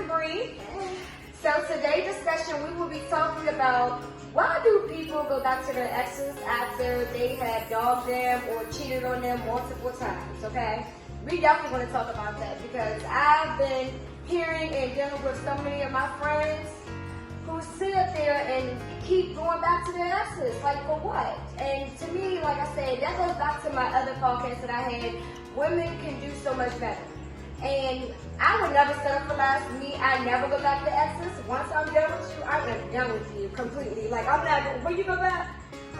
Bree. So today's discussion, we will be talking about why do people go back to their exes after they have dogged them or cheated on them multiple times, okay? We definitely want to talk about that because I've been hearing and dealing with so many of my friends who sit up there and keep going back to their exes, like for what? And to me, like I said, that goes back to my other podcast that I had, women can do so much better. And I would never settle for less. Me, I never go back to exes. Once I'm done with you, I am done with you completely. Like I'm not going, will you go back?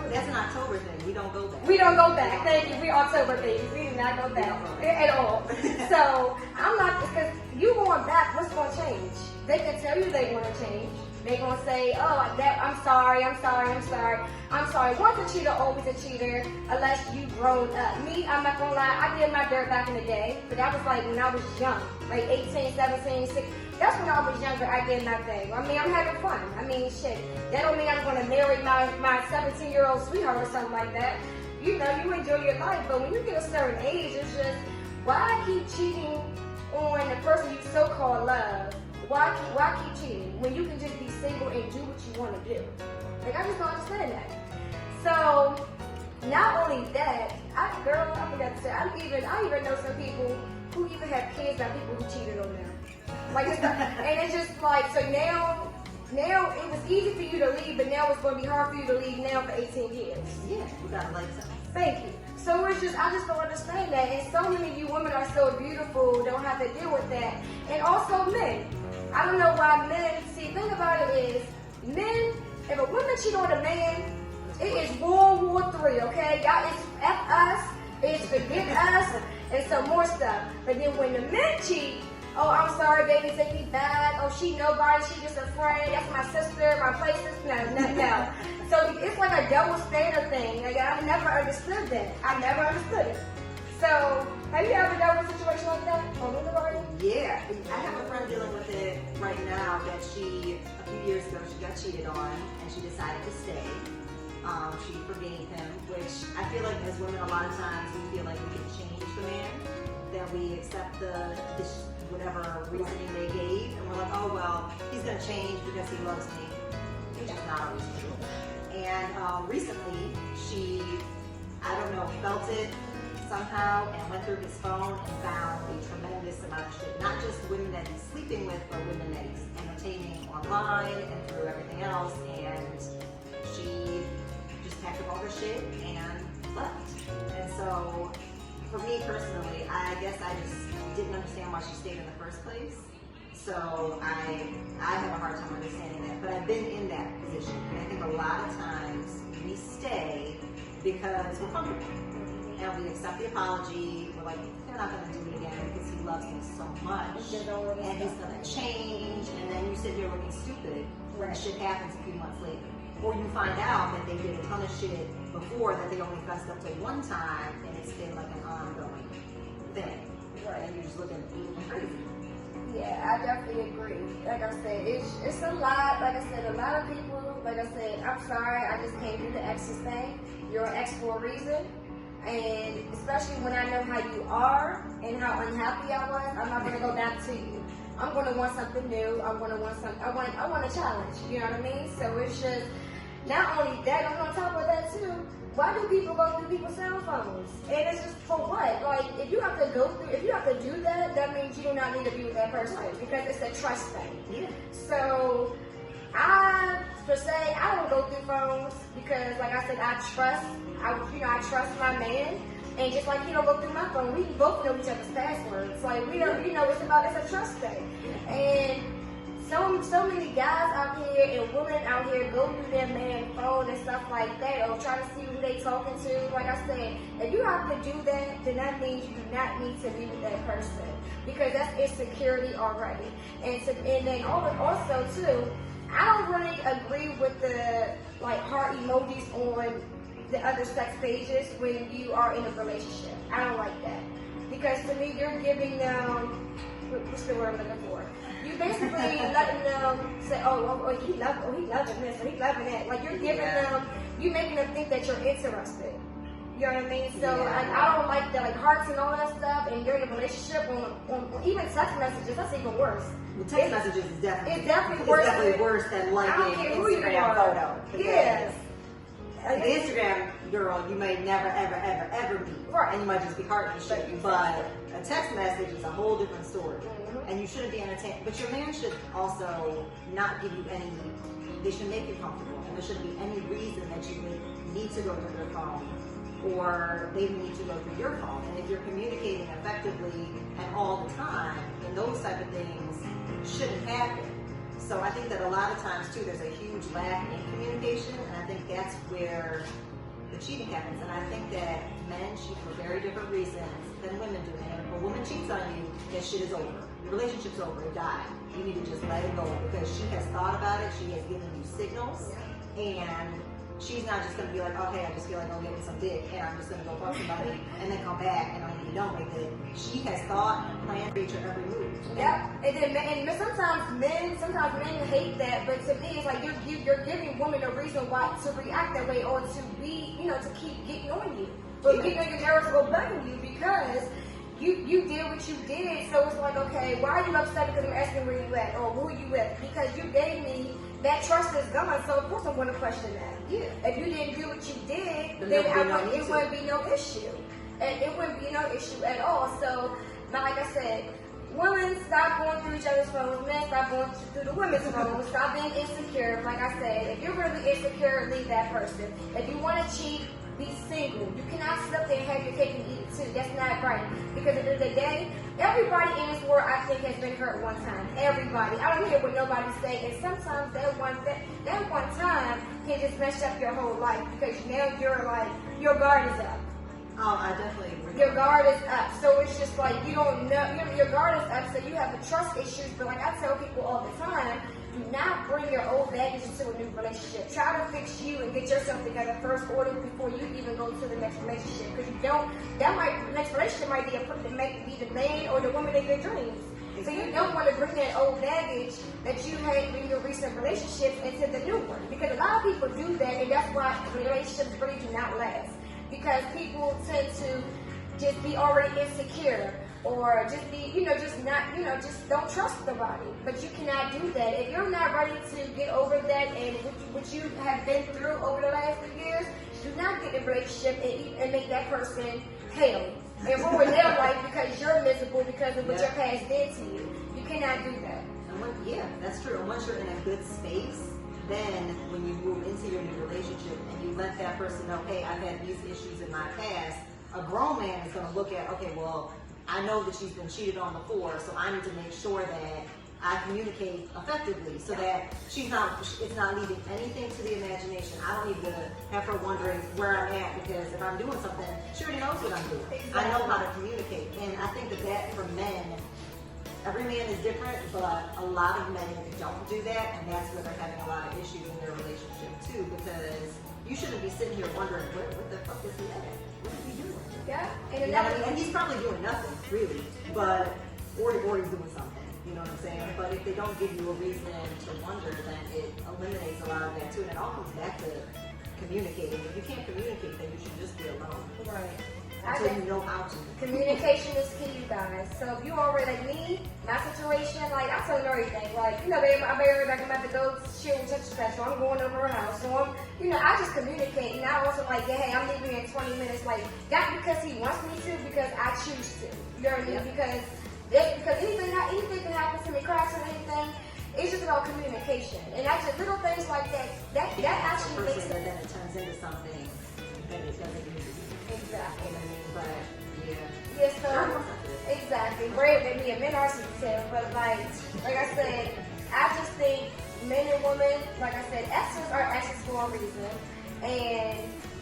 That's an October thing. We don't go back. We don't go back. Thank you. We October things. We do not go back at all. So I'm not, because you going back, what's going to change? They can tell you they want to change. They're going to say, oh, I'm sorry. Once a cheater, always a cheater, unless you grown up. Me, I'm not going to lie, I did my dirt back in the day, but that was like when I was young, like 18, 17, 16. That's when I was younger, I did my thing. I mean, I'm having fun. I mean, shit. That don't mean I'm going to marry my 17-year-old sweetheart or something like that. You know, you enjoy your life, but when you get a certain age, it's just, why keep cheating on the person you so-called love? Why keep cheating when you can just be single and do what you want to do? Like, I just don't understand that. So, not only that, I forgot to say, I even know some people who even have kids by people who cheated on them. Like, and it's just like, so now it was easy for you to leave, but now it's going to be hard for you to leave now for 18 years. Yeah, we got to like something. Thank you. So it's just, I just don't understand that. And so many of you women are so beautiful, don't have to deal with that. And also men. I don't know why men, see, the thing about it is, men, if a woman cheat on a man, it is World War III, okay? Y'all, it's F us, it's forget us, and some more stuff. But then when the men cheat, oh, I'm sorry, baby, take me back. Oh, she nobody, she just a friend. That's my sister, my place is no. So it's like a double standard thing. Like, I never understood that. I never understood it. So, have you ever dealt with a situation like that? Yeah, I have a friend dealing with it right now that a few years ago, she got cheated on and she decided to stay. She forgave him, which I feel like as women, a lot of times we feel like we can change the man, that we accept this whatever reasoning they gave, and we're like, oh well, he's gonna change because he loves me, which is not always true. And recently, she, I don't know, felt it somehow and went through his phone and found a tremendous amount of shit. Not just women that he's sleeping with, but women that he's entertaining online and through everything else. And she just packed up all her shit and left. And so, for me personally, I guess I just didn't understand why she stayed in the first place. So I have a hard time understanding that. But I've been in that position. And I think a lot of times we stay because we're comfortable. And we accept the apology. We're like, they're not going to do it again because he loves me so much. And he's going to change. And then you sit here looking stupid when shit happens a few months later. Or you find out that they did a ton of shit before that they only fessed up to one time. And it's been like an ongoing thing. Right. And you're just looking crazy. Yeah, I definitely agree. Like I said, it's a lot. Like I said, a lot of people, like I said, I'm sorry, I just can't do the exes thing. You're an ex for a reason. And especially when I know how you are and how unhappy I was, I'm not going to go back to you. I'm going to want something new. I want a challenge. You know what I mean? So it's just, not only that, I'm on top of that too. Why do people go through people's cell phones? And it's just for what? Like, if you have to do that, that means you do not need to be with that person because it's a trust thing. Yeah. So, I don't go through phones because, like I said, I trust my man, and just like he don't go through my phone, we both know each other's passwords. Like we don't, it's a trust thing. And so many guys out here and women out here go through their man phone and stuff like that, or try to see who they talking to. Like I said, if you have to do that, then that means you do not need to be with that person because that's insecurity already. And then also too, I don't really agree with the like heart emojis on the other sex pages when you are in a relationship. I don't like that because to me you're giving them, what's the word I'm looking for? You basically letting them say, he loving this, or he loving that. Like you're giving them, you making them think that you're interested. You know what I mean? So Yeah. I don't like the hearts and all that stuff. And during a relationship, on even text messages, that's even worse. Well, text messages is definitely worse than I don't liking care who you Instagram are. photo. Yes. The Instagram girl, you may never, ever meet. Right. And you might just be hearting shit. Exactly. But a text message is a whole different story. Mhm. And you shouldn't be entertained. But your man should also not give you any, they should make you comfortable. And there shouldn't be any reason that you need to go through their phone or they need to go through your phone. And if you're communicating effectively and all the time, then those type of things shouldn't happen. So I think that a lot of times too, there's a huge lack in communication, and I think that's where the cheating happens. And I think that men cheat for very different reasons than women do. And if a woman cheats on you, that shit is over. The relationship's over, it died. You need to just let it go because she has thought about it, she has given you signals, and she's not just gonna be like, oh hey, I just feel like I'm getting some dick and I'm just gonna go fuck somebody and then come back and I'm gonna be done with it. She has thought and planned for each and every move. Yeah, and sometimes men hate that, but to me it's like you're giving women a reason why to react that way or to be, to keep getting on you. Or getting on your nerves or bugging you because you did what you did. So it's like, okay, why are you upset because I'm asking where you at or who are you with? Because you gave me that trust is gone, so of course I'm gonna question that. Yeah. If you didn't do what you did, then it wouldn't be no issue. And it wouldn't be no issue at all. So, now like I said, women stop going through each other's phones, men stop going through the women's phones, stop being insecure. Like I said, if you're really insecure, leave that person. If you want to cheat, be single. You cannot sit up there and have your cake and eat it too. That's not right. Because at the end of the day, everybody in this world, I think, has been hurt one time. Everybody. I don't hear what nobody say. And sometimes that one time can just mess up your whole life because now you're like, your guard is up. Oh, I definitely agree. Your guard is up. So it's just like, you don't know, your guard is up, so you have the trust issues. But like I tell people all the time, do not bring your old baggage into a new relationship. Try to fix you and get yourself together first order before you even go to the next relationship. Because you don't, the next relationship might be be the man or the woman of your dreams. So you don't want to bring that old baggage that you had in your recent relationships into the new one. Because a lot of people do that, and that's why relationships really do not last. Because people tend to just be already insecure or just be, just don't trust nobody. But you cannot do that. If you're not ready to get over that and what you have been through over the last few years, do not get in a relationship and make that person hell and ruin their life because you're miserable because of what your past did to you. You cannot do that. And that's true. And once you're in a good space, then when you move into your new relationship and you let that person know, hey, I've had these issues in my past, a grown man is going to look at, okay, well, I know that she's been cheated on before, so I need to make sure that I communicate effectively so that it's not leaving anything to the imagination. I don't need to have her wondering where I'm at because if I'm doing something, she already knows what I'm doing. Exactly. I know how to communicate. And I think that for men, every man is different, but a lot of men don't do that, and that's where they're having a lot of issues in their relationship too, because you shouldn't be sitting here wondering, what the fuck is he at? What is he doing? Yeah. You know what I mean? And he's probably doing nothing, really, but, or he's doing something, you know what I'm saying? But if they don't give you a reason to wonder, then it eliminates a lot of that too, and it all comes back to communicating. If you can't communicate, then you should just be alone. Right. Until you know how to. Communication is key, you guys. So if you already like me, my situation, like I tell them everything. Like, baby, I'm about to go chill with such and such, so I'm going over her house. So I just communicate. And I also like, hey, I'm leaving in 20 minutes. Like, not because he wants me to, because I choose to. You know what I mean? Because anything can happen to me, cracks or anything. It's just about communication. And that's just little things like that. That actually makes it. But then it turns into something that it doesn't need to be. Exactly. But yeah, so exactly. Brave than me, and men are sensitive, but like I said, I just think men and women, like I said, exes are exes for a reason. And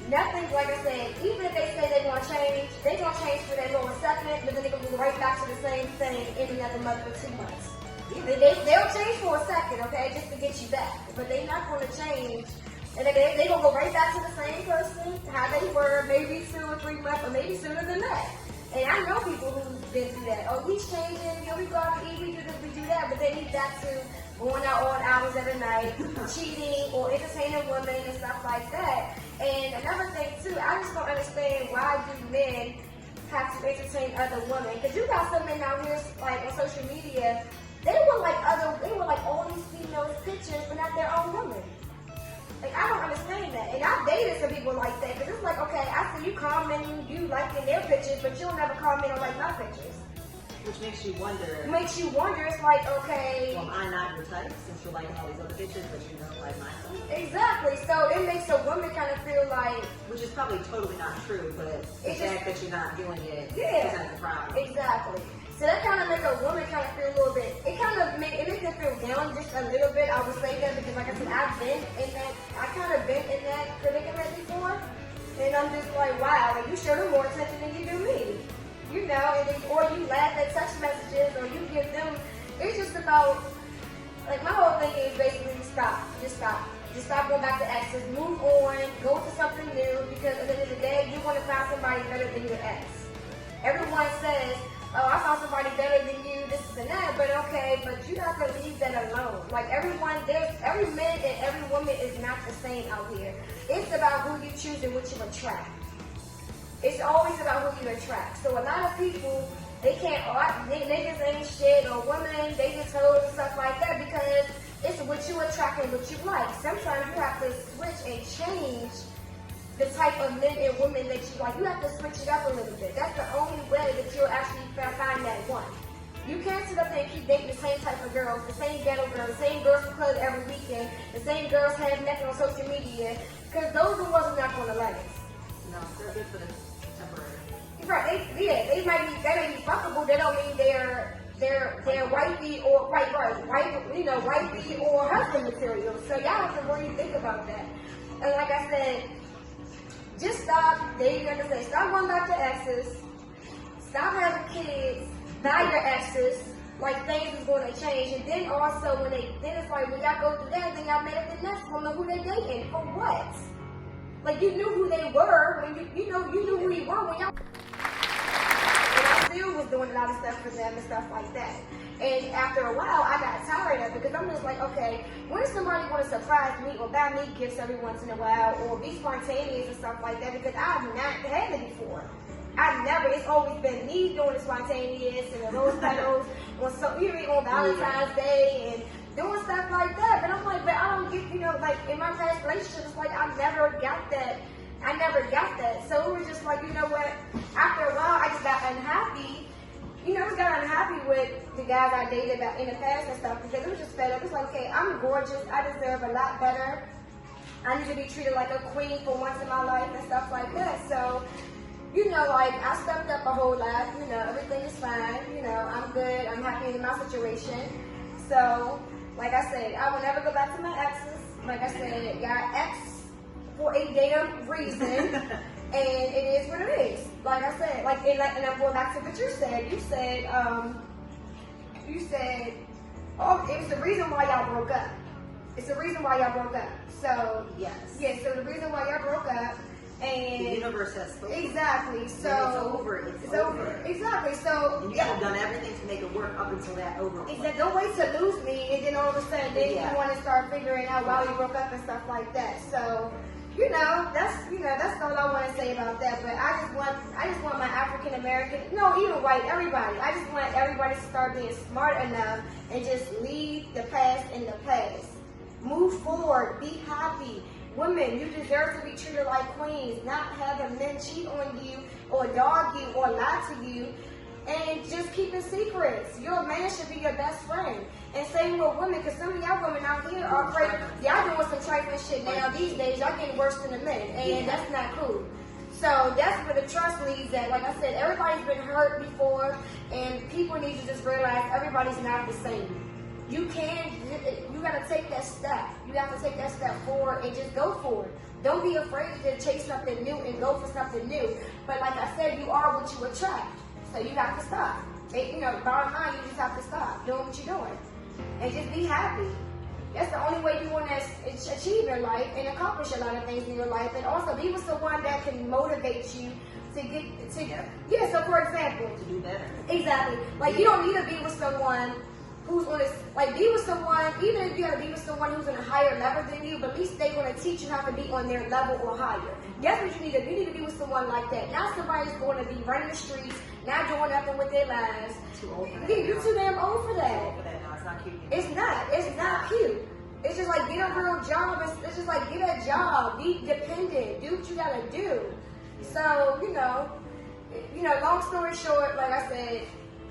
nothing, like I said, even if they say they're gonna change for that little second, but then they're gonna go right back to the same thing in another month or 2 months. They'll change for a second, okay, just to get you back. But they're not gonna change. And they're going to go right back to the same person, how they were, maybe 2 or 3 months, or maybe sooner than that. And I know people who've been through that. Oh, he's changing, we go out to eat, we do this, we do that, but then he's back to going out all hours of the night, cheating or entertaining women and stuff like that. And another thing too, I just don't understand why do men have to entertain other women? Because you got some men out here like on social media, they were like all these females pictures, but not their own women. Like, I don't understand that. And I've dated some people like that. Because it's like, okay, I see you commenting, you liking their pictures, but you'll never comment or like my pictures. Which makes you wonder. It's like, okay. Well, am I not your type since you're liking all these other pictures, but you don't like my type? Exactly. So it makes a woman kind of feel like. Which is probably totally not true, but the fact that you're not doing it presents a problem. Exactly. So that kind of makes a woman kind of feel a little bit, it makes them feel down just a little bit. I would say that because like I said, I kind of been in that predicament before. And I'm just like, wow, like you show them more attention than you do me. You know, and then, or you laugh at text messages or you give them, it's just about, like my whole thing is basically stop. Just stop going back to exes, move on, go to something new because at the end of the day, you want to find somebody better than your ex. Everyone says, oh, I found somebody better than you, this and that, but okay, but you have to leave that alone. Like every man and every woman is not the same out here. It's about who you choose and what you attract. It's always about who you attract. So a lot of people, they can't, niggas ain't shit, or women, they just hoes and stuff like that because it's what you attract and what you like. Sometimes you have to switch and change the type of men and women that you like. You have to switch it up a little bit. That's the only way that you'll actually find that one. You can't sit up there and keep dating the same type of girls, the same ghetto girls, the same girls who club every weekend, the same girls half naked on social media, because those are the ones who are not going to last. No, they're good for the temporary. Right, they may be fuckable. They don't mean they're wifey or wifey or husband material. So y'all have to really think about that. And like I said, just stop dating. Like I said, stop going back to exes. Stop having kids by your exes. Like things is going to change. And then also when it's like when y'all go through that, then y'all met up the next woman who they dating for what? Like you knew who they were when you knew who you were when y'all. And I still was doing a lot of stuff for them and stuff like that. And after a while, I got tired of it because I'm just like, okay, when is somebody going to surprise me or buy me gifts every once in a while or be spontaneous and stuff like that? Because I've not had it before. It's always been me doing the spontaneous and the rose petals on Valentine's Day and doing stuff like that. But I'm like, but I don't get, like in my past relationships, like I never got that. So it was just like, you know what? After a while, I just got unhappy. I got unhappy with the guys I dated back in the past and stuff because it was just fed up. It's like, okay, I'm gorgeous. I deserve a lot better. I need to be treated like a queen for once in my life and stuff like that. So, like I stepped up a whole lot. Everything is fine. I'm good. I'm happy in my situation. So, like I said, I will never go back to my exes. Like I said, got ex for a damn reason, and it is what it is. Like I said, and I'm going back to what you said. You said, oh, it was the reason why y'all broke up. It's the reason why y'all broke up. So yes, yeah. So the reason why y'all broke up, and the universe has spoken. Exactly. So it's over. Exactly. So and you have done everything to make it work up until that over. Exactly. Don't wait to lose me, and then all of a sudden, you want to start figuring out why we broke up and stuff like that. So. That's all I want to say about that. But I just want my African American, even white, everybody. I just want everybody to start being smart enough and just leave the past in the past. Move forward. Be happy. Women, you deserve to be treated like queens, not having men cheat on you or dog you or lie to you. And just keeping secrets. Your man should be your best friend. And same with women, because some of y'all women out here are afraid. Y'all doing some trifling shit now these days. Y'all getting worse than the men. And that's not cool. So that's where the trust leads at. Like I said, everybody's been hurt before. And people need to just realize everybody's not the same. You got to take that step. You have to take that step forward and just go for it. Don't be afraid to chase something new and go for something new. But like I said, you are what you attract. So you have to stop. Bottom line, you just have to stop doing what you're doing. And just be happy. That's the only way you want to achieve your life and accomplish a lot of things in your life. And also be with someone that can motivate you to get to. Yeah, so for example. To do better. Exactly. Like you don't need to be with someone who's on this, like, be with someone, even if you're gonna be with someone who's on a higher level than you, but at least they're gonna teach you how to be on their level or higher. Guess what you need to do? You need to be with someone like that. Not somebody's going to be running the streets, not doing nothing with their lives. Too old for that. Yeah, you're too damn old for Too that. old for that now. It's not cute anymore. It's not cute. It's just like, get a real job. It's just like, get a job. Be dependent. Do what you gotta do. So, long story short, like I said,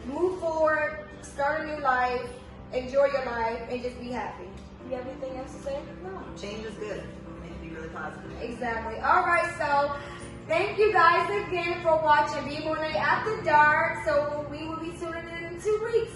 move forward, start a new life, enjoy your life, and just be happy. You have anything else to say? No, change is good. It can be really positive. Exactly. All right, so thank you guys again for watching BMonaeAfterDark. So we will be tuning in 2 weeks.